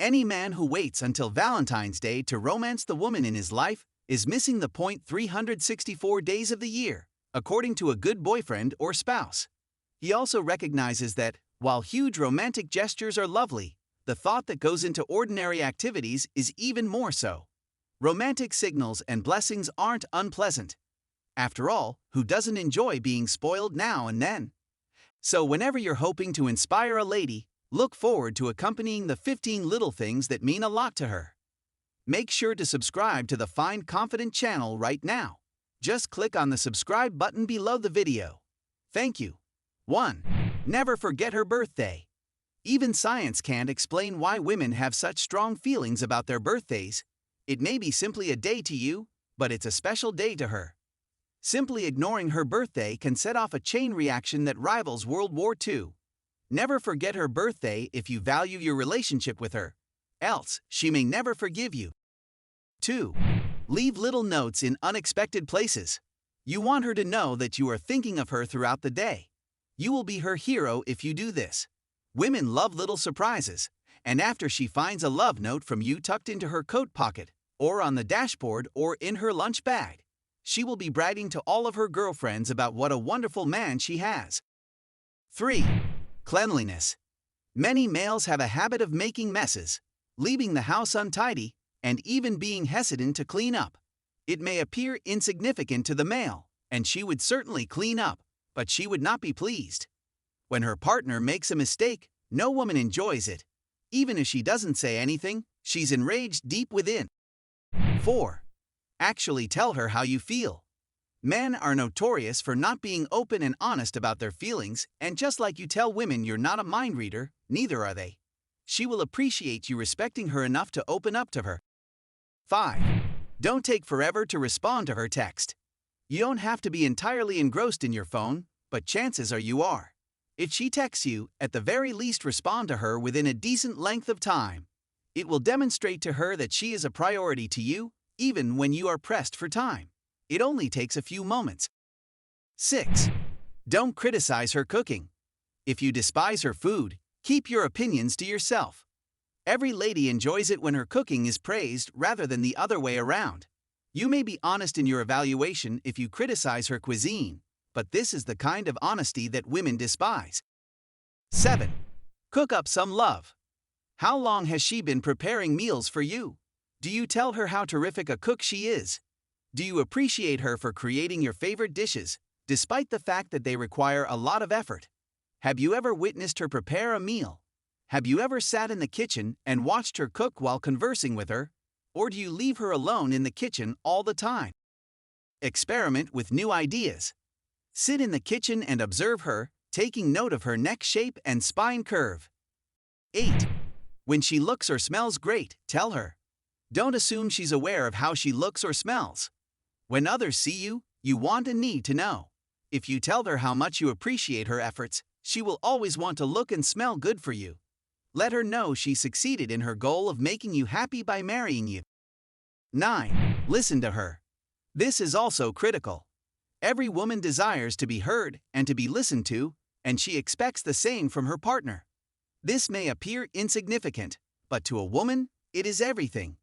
Any man who waits until Valentine's Day to romance the woman in his life is missing the point 364 days of the year, according to a good boyfriend or spouse. He also recognizes that, while huge romantic gestures are lovely, the thought that goes into ordinary activities is even more so. Romantic signals and blessings aren't unpleasant. After all, who doesn't enjoy being spoiled now and then? So whenever you're hoping to inspire a lady, look forward to accompanying the 15 little things that mean a lot to her. Make sure to subscribe to the Find Confident channel right now. Just click on the subscribe button below the video. Thank you. 1. Never forget her birthday. Even science can't explain why women have such strong feelings about their birthdays. It may be simply a day to you, but it's a special day to her. Simply ignoring her birthday can set off a chain reaction that rivals World War II. Never forget her birthday if you value your relationship with her. Else, she may never forgive you. 2. Leave little notes in unexpected places. You want her to know that you are thinking of her throughout the day. You will be her hero if you do this. Women love little surprises, and after she finds a love note from you tucked into her coat pocket, or on the dashboard, or in her lunch bag, she will be bragging to all of her girlfriends about what a wonderful man she has. 3. Cleanliness. Many males have a habit of making messes, leaving the house untidy, and even being hesitant to clean up. It may appear insignificant to the male, and she would certainly clean up, but she would not be pleased. When her partner makes a mistake, no woman enjoys it. Even if she doesn't say anything, she's enraged deep within. 4. Actually tell her how you feel. Men are notorious for not being open and honest about their feelings, and just like you tell women you're not a mind reader, neither are they. She will appreciate you respecting her enough to open up to her. 5. Don't take forever to respond to her text. You don't have to be entirely engrossed in your phone, but chances are you are. If she texts you, at the very least respond to her within a decent length of time. It will demonstrate to her that she is a priority to you, even when you are pressed for time. It only takes a few moments. 6. Don't criticize her cooking. If you despise her food, keep your opinions to yourself. Every lady enjoys it when her cooking is praised rather than the other way around. You may be honest in your evaluation if you criticize her cuisine, but this is the kind of honesty that women despise. 7. Cook up some love. How long has she been preparing meals for you? Do you tell her how terrific a cook she is? Do you appreciate her for creating your favorite dishes, despite the fact that they require a lot of effort? Have you ever witnessed her prepare a meal? Have you ever sat in the kitchen and watched her cook while conversing with her? Or do you leave her alone in the kitchen all the time? Experiment with new ideas. Sit in the kitchen and observe her, taking note of her neck shape and spine curve. 8. When she looks or smells great, tell her. Don't assume she's aware of how she looks or smells. When others see you, you want and need to know. If you tell her how much you appreciate her efforts, she will always want to look and smell good for you. Let her know she succeeded in her goal of making you happy by marrying you. 9. Listen to her. This is also critical. Every woman desires to be heard and to be listened to, and she expects the same from her partner. This may appear insignificant, but to a woman, it is everything.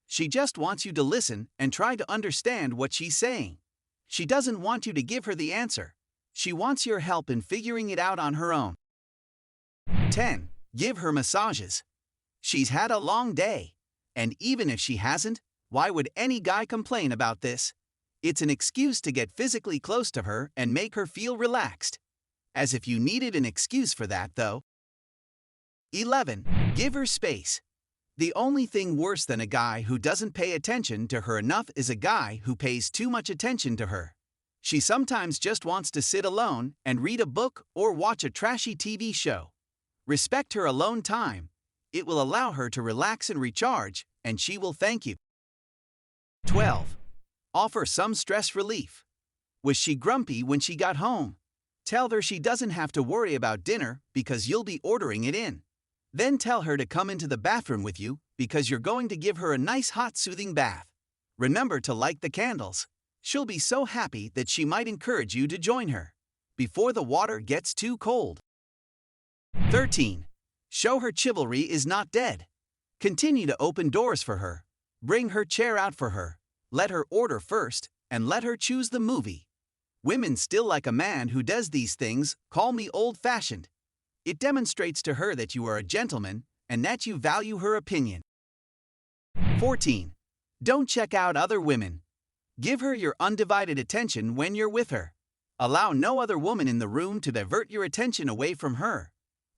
She just wants you to listen and try to understand what she's saying. She doesn't want you to give her the answer. She wants your help in figuring it out on her own. 10. Give her massages. She's had a long day, and even if she hasn't, why would any guy complain about this? It's an excuse to get physically close to her and make her feel relaxed. As if you needed an excuse for that, though. 11. Give her space. The only thing worse than a guy who doesn't pay attention to her enough is a guy who pays too much attention to her. She sometimes just wants to sit alone and read a book or watch a trashy TV show. Respect her alone time. It will allow her to relax and recharge, and she will thank you. 12. Offer some stress relief. Was she grumpy when she got home? Tell her she doesn't have to worry about dinner because you'll be ordering it in. Then tell her to come into the bathroom with you because you're going to give her a nice hot soothing bath. Remember to light the candles. She'll be so happy that she might encourage you to join her before the water gets too cold. 13. Show her chivalry is not dead. Continue to open doors for her. Bring her chair out for her. Let her order first, and let her choose the movie. Women still like a man who does these things. Call me old-fashioned. It demonstrates to her that you are a gentleman and that you value her opinion. 14. Don't check out other women. Give her your undivided attention when you're with her. Allow no other woman in the room to divert your attention away from her.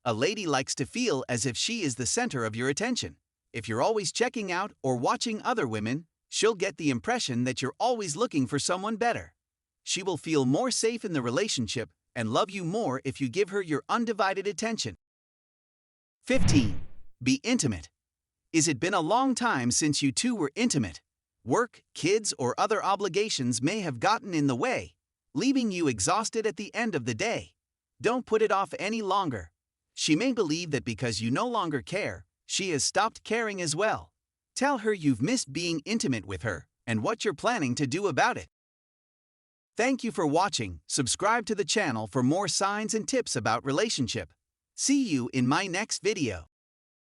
A lady likes to feel as if she is the center of your attention. If you're always checking out or watching other women, she'll get the impression that you're always looking for someone better. She will feel more safe in the relationship and love you more if you give her your undivided attention. 15. Be intimate. Is it been a long time since you two were intimate? Work, kids, or other obligations may have gotten in the way, leaving you exhausted at the end of the day. Don't put it off any longer. She may believe that because you no longer care, she has stopped caring as well. Tell her you've missed being intimate with her and what you're planning to do about it. Thank you for watching. Subscribe to the channel for more signs and tips about relationship. See you in my next video.